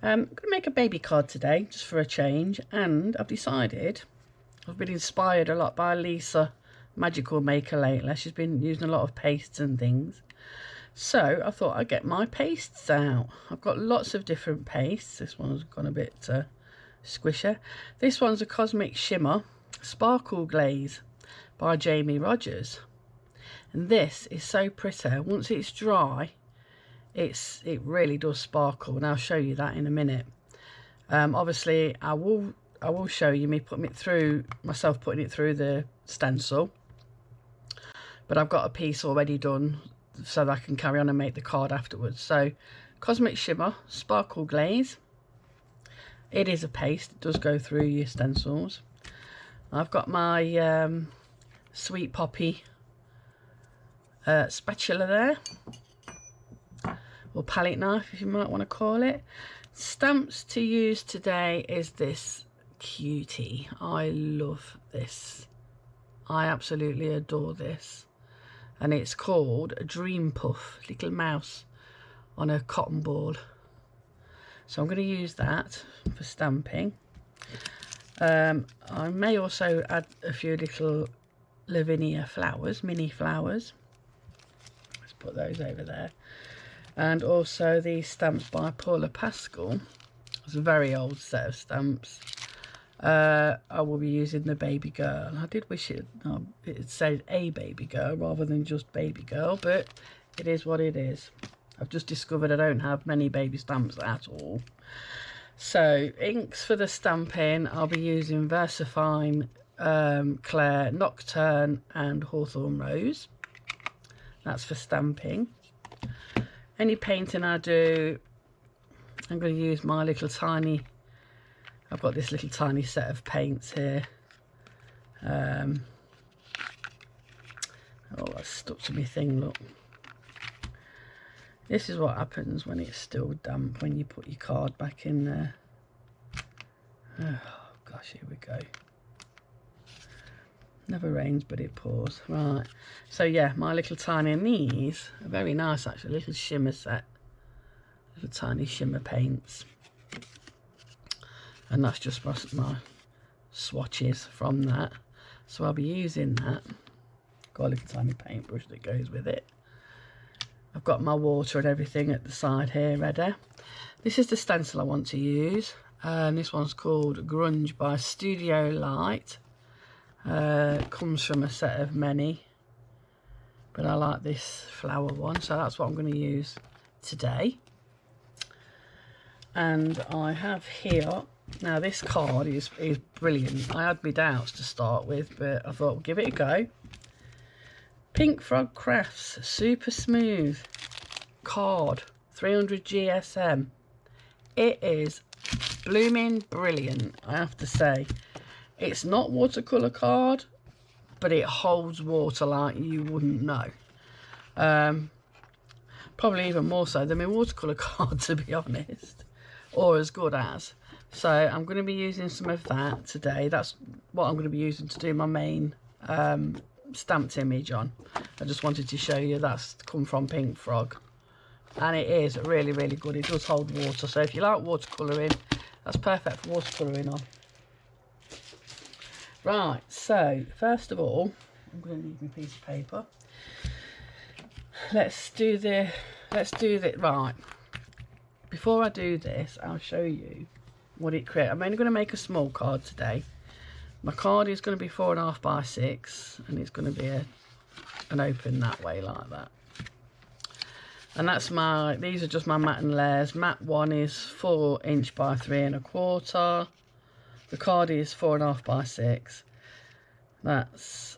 I'm going to make a baby card today, just for a change, and I've decided, I've been inspired a lot by Lisa, Magical Maker lately. She's been using a lot of pastes and things. So I thought I'd get my pastes out. I've got lots of different pastes. This one's gone a bit squisher. This one's a Cosmic Shimmer Sparkle Glaze by Jamie Rogers. And this is so pretty. Once it's dry, it really does sparkle, and I'll show you that in a minute. Obviously I will show you me putting it through the stencil, but I've got a piece already done so that I can carry on and make the card afterwards. So Cosmic Shimmer Sparkle Glaze, it is a paste, it does go through your stencils. I've got my Sweet Poppy spatula there, or palette knife if you might want to call it. Stamps to use today is this cutie. I love this, I absolutely adore this, and it's called a Dream Puff, little mouse on a cotton ball. So I'm going to use that for stamping. I may also add a few little Lavinia flowers, mini flowers. Let's put those over there. And also these stamps by Paula Pascal. It's a very old set of stamps. I will be using the baby girl. I did wish it said a baby girl rather than just baby girl, but it is what it is. I've just discovered I don't have many baby stamps at all. So inks for the stamping, I'll be using VersaFine, Claire Nocturne and Hawthorn Rose. That's for stamping. Any painting I do, I'm going to use my little tiny, I've got this little tiny set of paints here. Oh, that's stuck to my thing, look. This is what happens when it's still damp, when you put your card back in there. Oh gosh, here we go. Never rains but it pours. Right, so yeah, my little tiny, and these are very nice actually, little shimmer set, little tiny shimmer paints, and that's just my swatches from that. So I'll be using that. Got a little tiny paintbrush that goes with it. I've got my water and everything at the side here ready. This is the stencil I want to use, and this one's called Grunge by Studio Light. Comes from a set of many, but I like this flower one, so that's what I'm going to use today. And I have here, now this card is brilliant. I had my doubts to start with, but I thought, well, give it a go. Pink Frog Crafts Super Smooth card, 300 GSM. It is blooming brilliant, I have to say. It's not watercolour card, but it holds water like you wouldn't know. Probably even more so than my watercolour card, to be honest, or as good as. So I'm going to be using some of that today. That's what I'm going to be using to do my main stamped image on. I just wanted to show you that's come from Pink Frog, and it is really, really good. It does hold water, so if you like watercolouring, that's perfect for watercolouring on. Right, so first of all, I'm going to need my piece of paper. Let's do the right. Before I do this, I'll show you what it creates. I'm only going to make a small card today. My card is going to be 4.5 by 6, and it's going to be an open that way like that. And that's these are just my matte and layers. Matte one is 4 inch by 3.25. The card is 4.5 by 6. That's,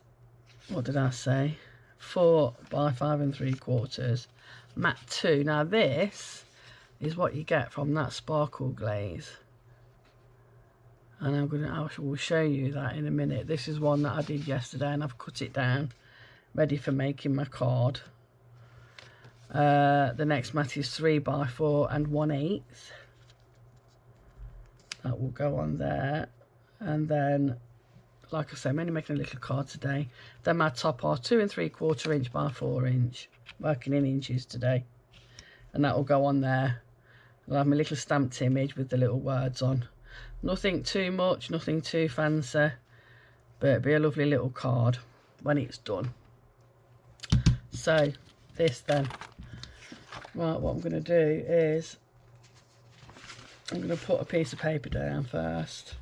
what did I say? 4 by 5 3/4. Matte 2. Now this is what you get from that sparkle glaze, and I will show you that in a minute. This is one that I did yesterday, and I've cut it down, ready for making my card. The next mat is 3 by 4 1/8. That will go on there, and then, like I say, I'm only making a little card today. Then my top are 2 3/4 inch by 4 inch, working in inches today, and that will go on there. I'll have my little stamped image with the little words on. Nothing too much, nothing too fancy, but it'll be a lovely little card when it's done. So this then, right, what I'm going to do is I'm going to put a piece of paper down first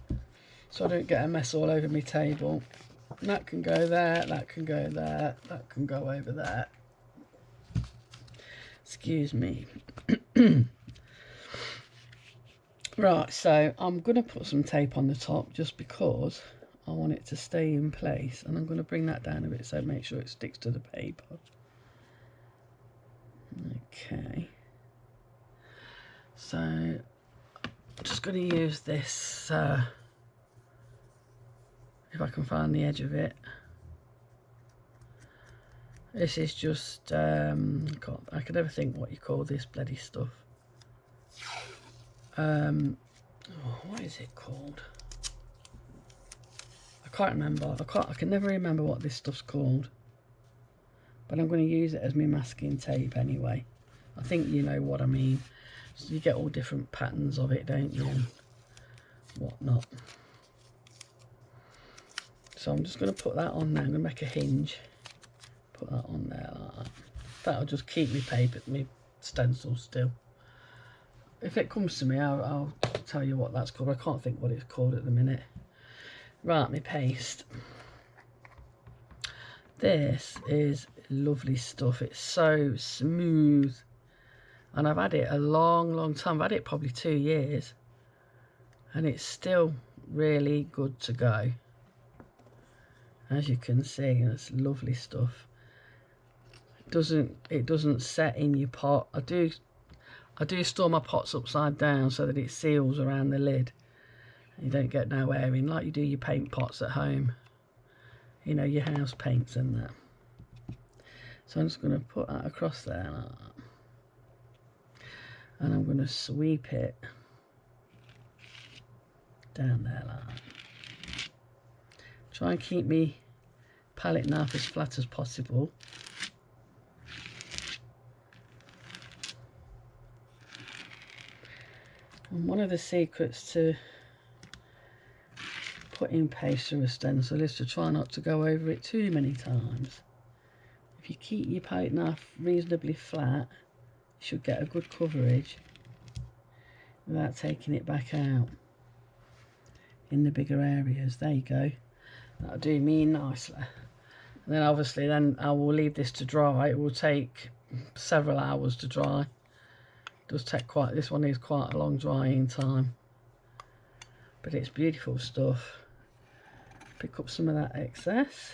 so I don't get a mess all over my table. And that can go there, that can go there, that can go over there. Excuse me. Right, so I'm going to put some tape on the top just because I want it to stay in place, and I'm going to bring that down a bit so make sure it sticks to the paper. Okay, so I'm just going to use this, if I can find the edge of it. This is just, God, I could never think what you call this bloody stuff. Oh, what is it called? I can't remember. I can never remember what this stuff's called. But I'm going to use it as my masking tape anyway. I think you know what I mean. So you get all different patterns of it, don't you? And whatnot. So I'm just going to put that on there. I'm going to make a hinge. Put that on there like that. That'll just keep me paper, me stencil still. If it comes to me, I'll tell you what that's called. I can't think what it's called at the minute. Right, my paste. This is lovely stuff. It's so smooth. And I've had it a long time. I've had it probably 2 years. And it's still really good to go. As you can see, it's lovely stuff. It doesn't set in your pot. I do store my pots upside down so that it seals around the lid. You don't get no air in like you do your paint pots at home. You know, your house paints and that. So I'm just going to put that across there like that. And I'm going to sweep it down there like that. Try and keep my palette knife as flat as possible. And one of the secrets to putting paste through a stencil is to try not to go over it too many times. If you keep your palette knife reasonably flat, you should get a good coverage without taking it back out in the bigger areas. There you go. That'll do me nicely. And then obviously then I will leave this to dry. It will take several hours to dry. Does take quite, this one is quite a long drying time, but it's beautiful stuff. Pick up some of that excess.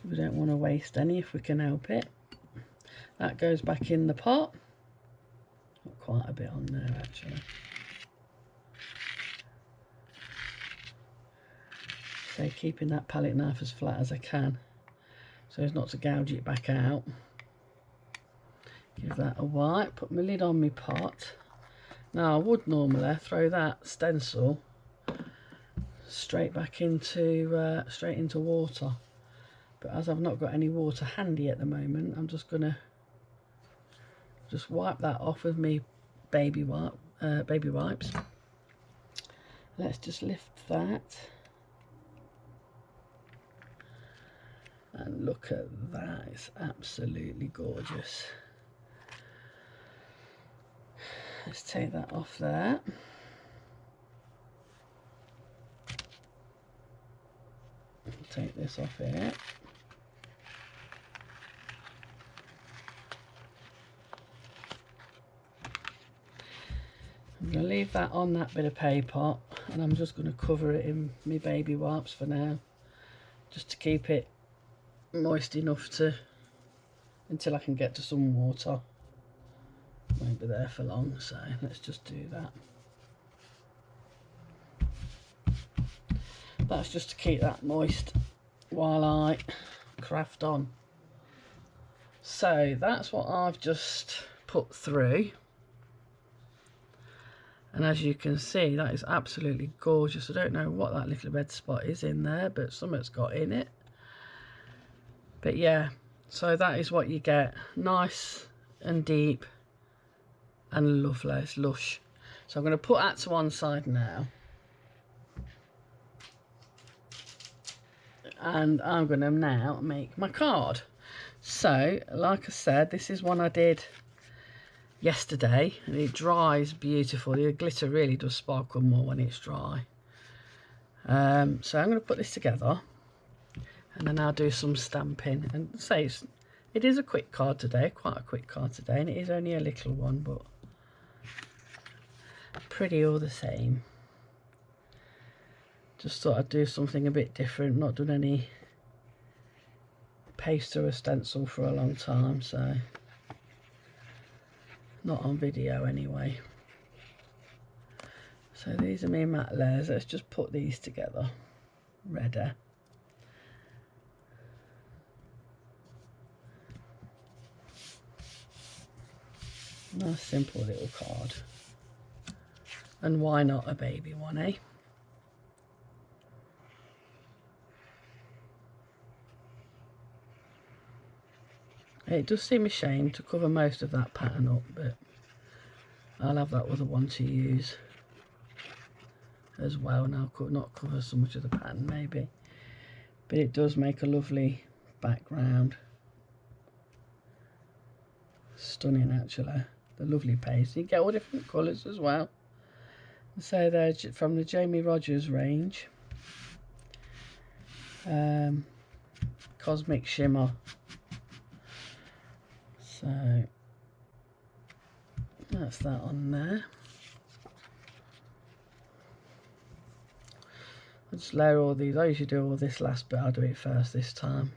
We don't want to waste any if we can help it. That goes back in the pot. Got quite a bit on there actually. So keeping that palette knife as flat as I can so as not to gouge it back out. Give that a wipe, put my lid on my pot. Now I would normally throw that stencil straight back into straight into water, but as I've not got any water handy at the moment, I'm just gonna wipe that off with me baby wipes. Let's just lift that and look at that. It's absolutely gorgeous. Let's take that off there. Take this off here. I'm going to leave that on that bit of paper, and I'm just going to cover it in my baby wipes for now, just to keep it moist enough to until I can get to some water. Won't be there for long, so let's just do that. That's just to keep that moist while I craft on. So that's what I've just put through, and as you can see, that is absolutely gorgeous. I don't know what that little red spot is in there, but something's got in it. But yeah, so that is what you get. Nice and deep and lovely. It's lush. So I'm going to put that to one side now. And I'm going to now make my card. So, like I said, this is one I did yesterday, and it dries beautifully. The glitter really does sparkle more when it's dry. So I'm going to put this together, and then I'll do some stamping. And say it is a quick card today, quite a quick card today, and it is only a little one, but pretty all the same. Just thought I'd do something a bit different. Not done any paste or a stencil for a long time, so not on video anyway. So these are my matte layers. Let's just put these together. Ready. Nice simple little card. And why not a baby one, eh? It does seem a shame to cover most of that pattern up, but I'll have that other one to use as well, and I'll not cover so much of the pattern maybe. But it does make a lovely background. Stunning actually. The lovely paste. You get all different colours as well. So they're from the Jamie Rogers range. Cosmic Shimmer. So that's that on there. I'll just layer all these. I usually do all this last bit. I'll do it first this time.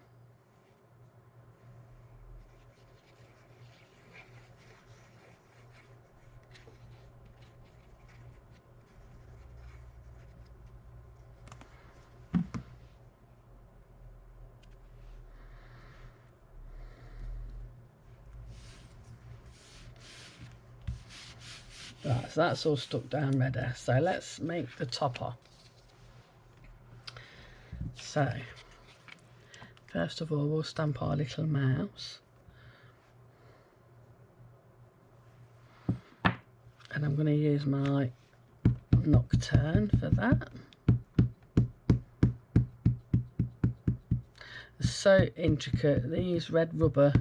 Right, so that's all stuck down ready. So let's make the topper. So first of all, we'll stamp our little mouse. And I'm going to use my Nocturne for that. It's so intricate. These red rubber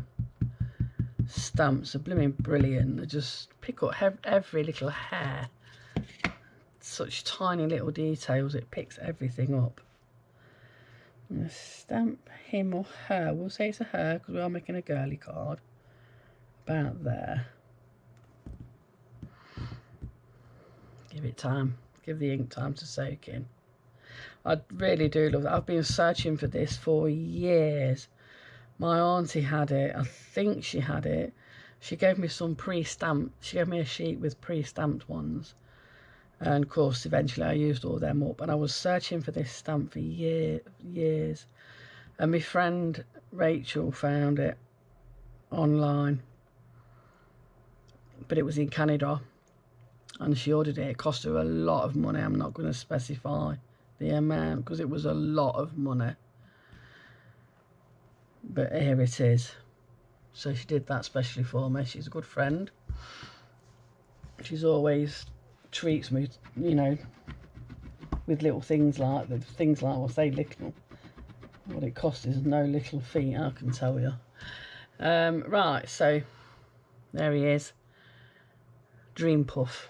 stamps are blooming brilliant. They just pick up every little hair. Such tiny little details. It picks everything up. I'm going to stamp him or her. We'll say it's a her because we are making a girly card. About there. Give it time. Give the ink time to soak in. I really do love that. I've been searching for this for years. My auntie had it. I think she had it. She gave me some pre-stamped. She gave me a sheet with pre-stamped ones. And of course, eventually I used all them up. And I was searching for this stamp for years. And my friend Rachel found it online. But it was in Canada. And she ordered it. It cost her a lot of money. I'm not going to specify the amount because it was a lot of money. But here it is. So she did that specially for me. She's a good friend. She's always treats me, you know, with little things like well, say little. What it costs is no little fee, I can tell you. Right, so there he is. Dream Puff.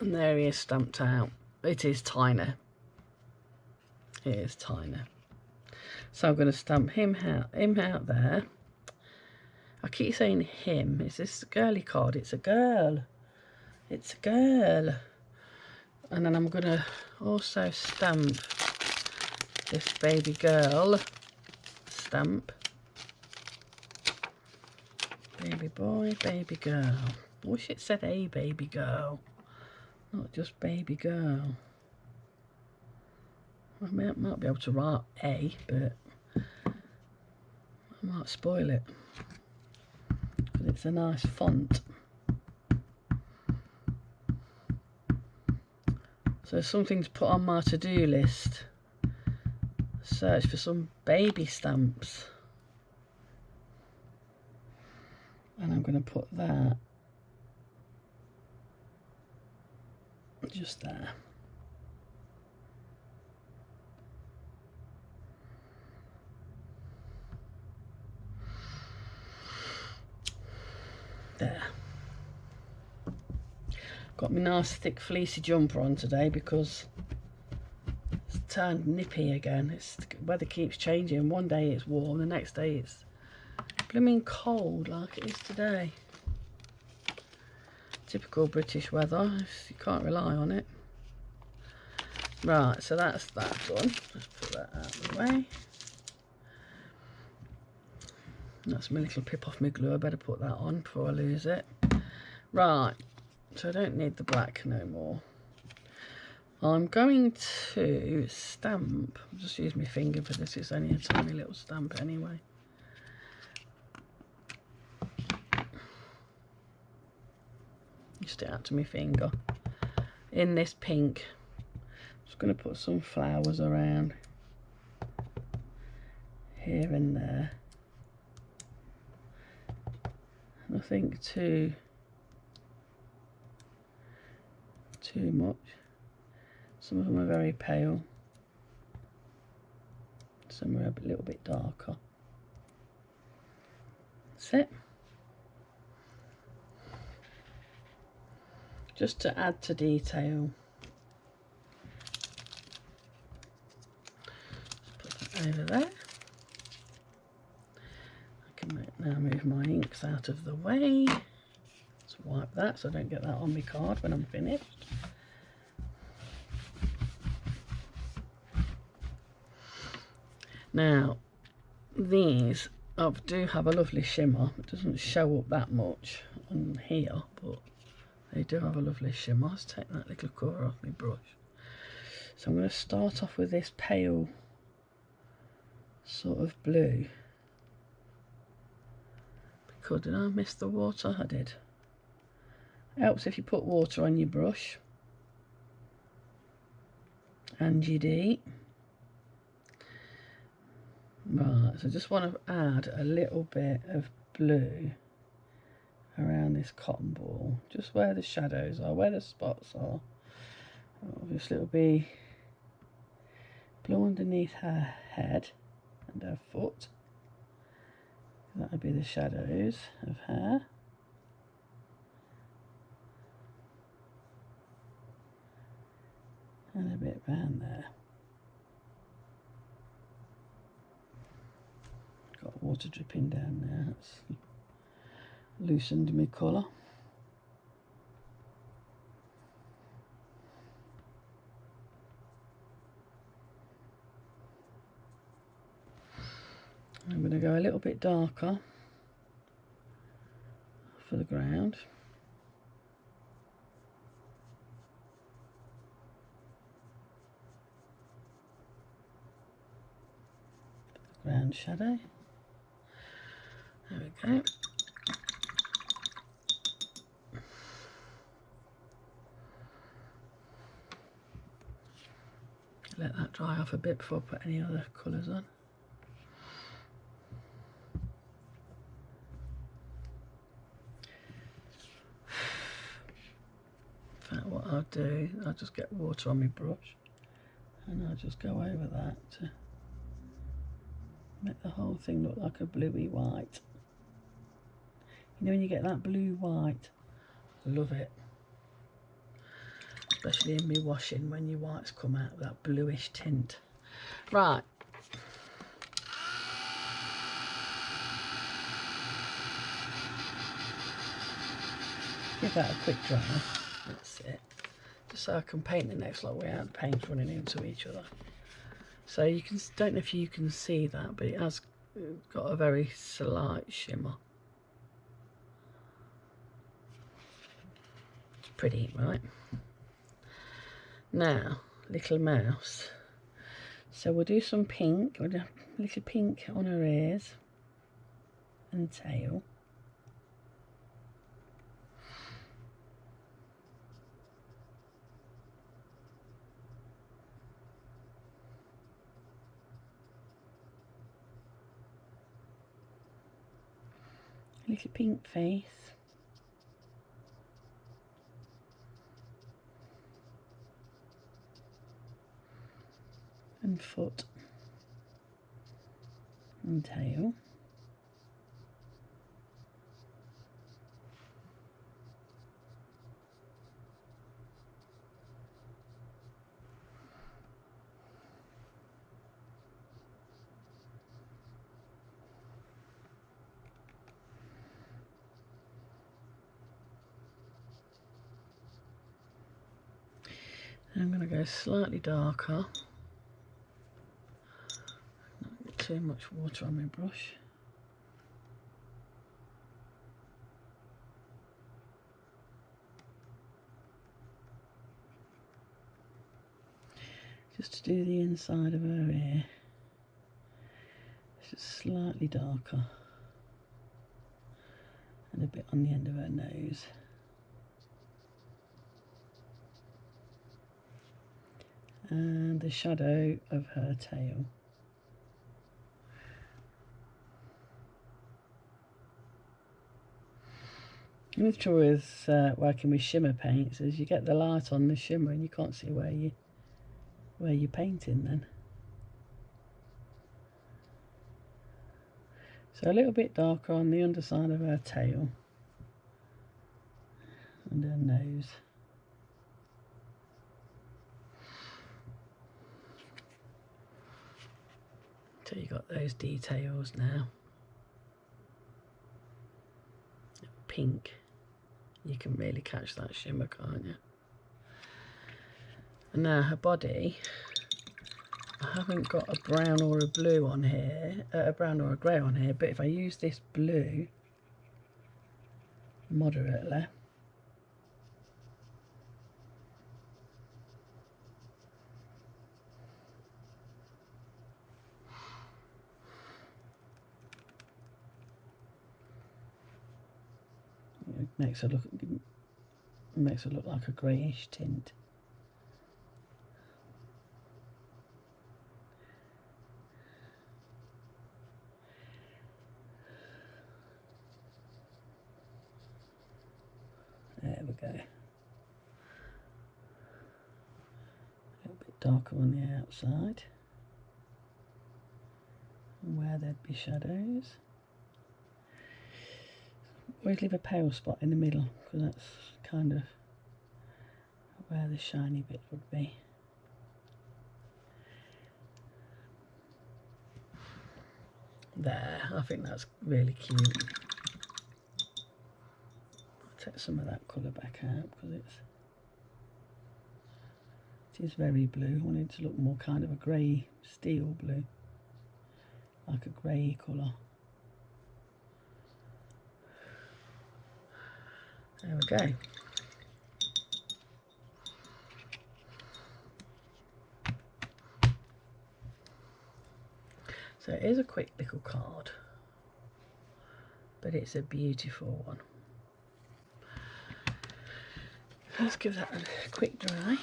And there he is stamped out. It is tiny. It is tiny. So I'm going to stamp him out there. I keep saying him. Is this a girly card? It's a girl. It's a girl. And then I'm going to also stamp this baby girl stamp. Baby boy, baby girl. I wish it said a baby girl, not just baby girl. I might be able to write A, but I might spoil it. Because it's a nice font. So something to put on my to-do list. Search for some baby stamps. And I'm going to put that just there. There. Got my nice thick fleecy jumper on today because it's turned nippy again. The weather keeps changing. One day it's warm, the next day it's blooming cold like it is today. Typical British weather, you can't rely on it. Right, so that's that done. Let's put that out of the way. That's my little pip off my glue. I better put that on before I lose it. Right, so I don't need the black no more. I'm going to stamp. I'll just use my finger for this. It's only a tiny little stamp anyway. Just it out to my finger. In this pink. Just going to put some flowers around here and there. Nothing too much. Some of them are very pale. Some are a little bit darker. That's it. Just to add to detail. Just put that over there. I can now move my inks out of the way. Let's wipe that so I don't get that on my card when I'm finished. Now, these do have a lovely shimmer. It doesn't show up that much on here, but they do have a lovely shimmer. Let's take that little colour off my brush. So I'm going to start off with this pale sort of blue. Because did I miss the water? I did. It helps if you put water on your brush. AngieD. Right, so I just want to add a little bit of blue around this cotton ball, just where the shadows are, where the spots are. Obviously it'll be blue underneath her head and her foot. That'll be the shadows of her. And a bit round there. Got water dripping down there. That's loosened my colour. I'm going to go a little bit darker for the ground. Ground shadow. There we go. Let that dry off a bit before I put any other colours on. In fact, what I'll do, I'll just get water on my brush and I'll just go over that to make the whole thing look like a bluey white. You know when you get that blue white, I love it. Especially in me washing when your whites come out with that bluish tint. Right. Give that a quick dry. That's it. Just so I can paint the next lot without the paint running into each other. So you can, don't know if you can see that, but it has got a very slight shimmer. It's pretty, right? Now, little mouse. So we'll do some pink. We'll do a little pink on her ears and tail. little pink face. And foot and tail. I'm going to go slightly darker. Not get too much water on my brush. Just to do the inside of her ear. Just slightly darker. And a bit on the end of her nose. And the shadow of her tail. And the trouble with working with shimmer paints is you get the light on the shimmer and you can't see where you're painting then. So a little bit darker on the underside of her tail and her nose. So you got those details now. Pink. You can really catch that shimmer, can't you? And now her body, I haven't got a brown or a blue on here, a brown or a grey on here, but if I use this blue moderately, it makes her look like a greyish tint. There we go. A little bit darker on the outside. And where there'd be shadows. Always leave a pale spot in the middle because that's kind of where the shiny bit would be. There, I think that's really cute. I'll take some of that colour back out because it is very blue. I want it to look more kind of a grey steel blue, like a grey colour. There we go. So it is a quick little card, but it's a beautiful one. Let's give that a quick dry.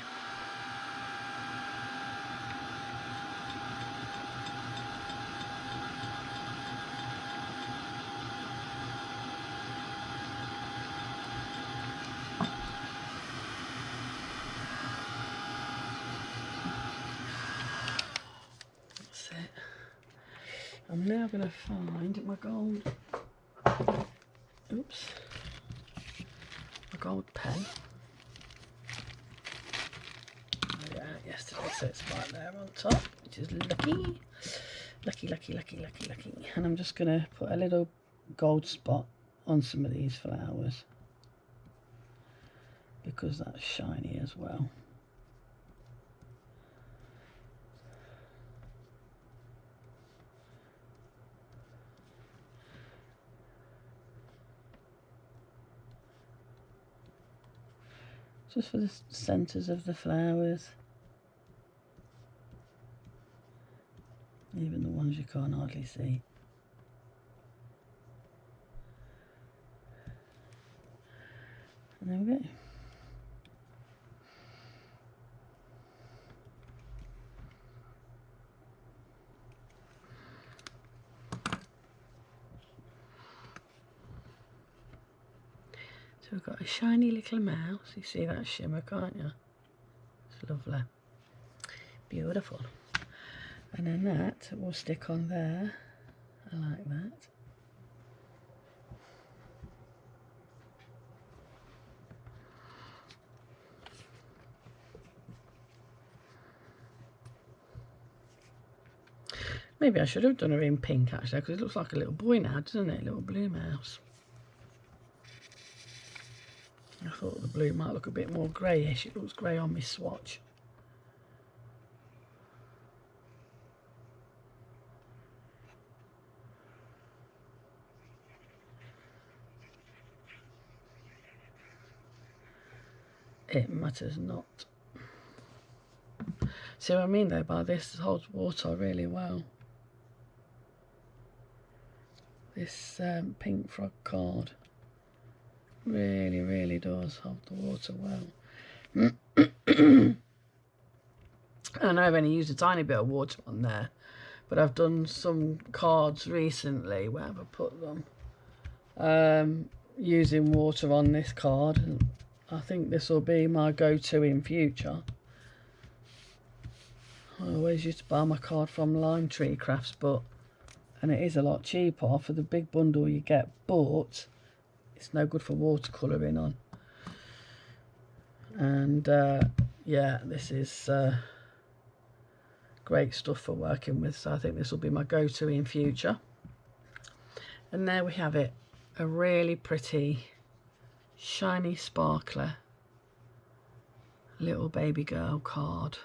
I'm now going to find my gold, oops, my gold pen. I got it out yesterday, so it's right there on top, which is lucky. Lucky. And I'm just going to put a little gold spot on some of these flowers because that's shiny as well. Just for the centres of the flowers, even the ones you can't hardly see. And there we go. So we've got a shiny little mouse. You see that shimmer, can't you? It's lovely. Beautiful. And then that will stick on there. I like that. Maybe I should have done her in pink actually, because it looks like a little boy now, doesn't it? A little blue mouse. I thought the blue might look a bit more greyish. It looks grey on my swatch. It matters not. See what I mean though by this? It holds water really well. This pink frog card really does hold the water well. And I've only used a tiny bit of water on there, but I've done some cards recently where I've put them using water on this card, and I think this will be my go-to in future. I always used to buy my card from Lime Tree Crafts, and it is a lot cheaper for the big bundle you get, but it's no good for watercolouring on. And yeah, this is great stuff for working with, so I think this will be my go-to in future. And there we have it, a really pretty shiny sparkler little baby girl card.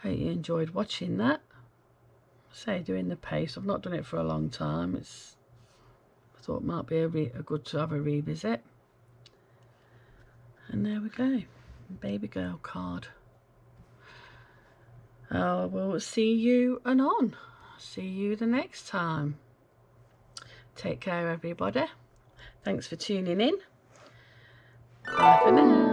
Hope you enjoyed watching that. Say doing the paste, I've not done it for a long time. I thought it might be a good to have a revisit. And there we go, baby girl card. We'll see you anon. See you the next time. Take care everybody. Thanks for tuning in. Bye for now.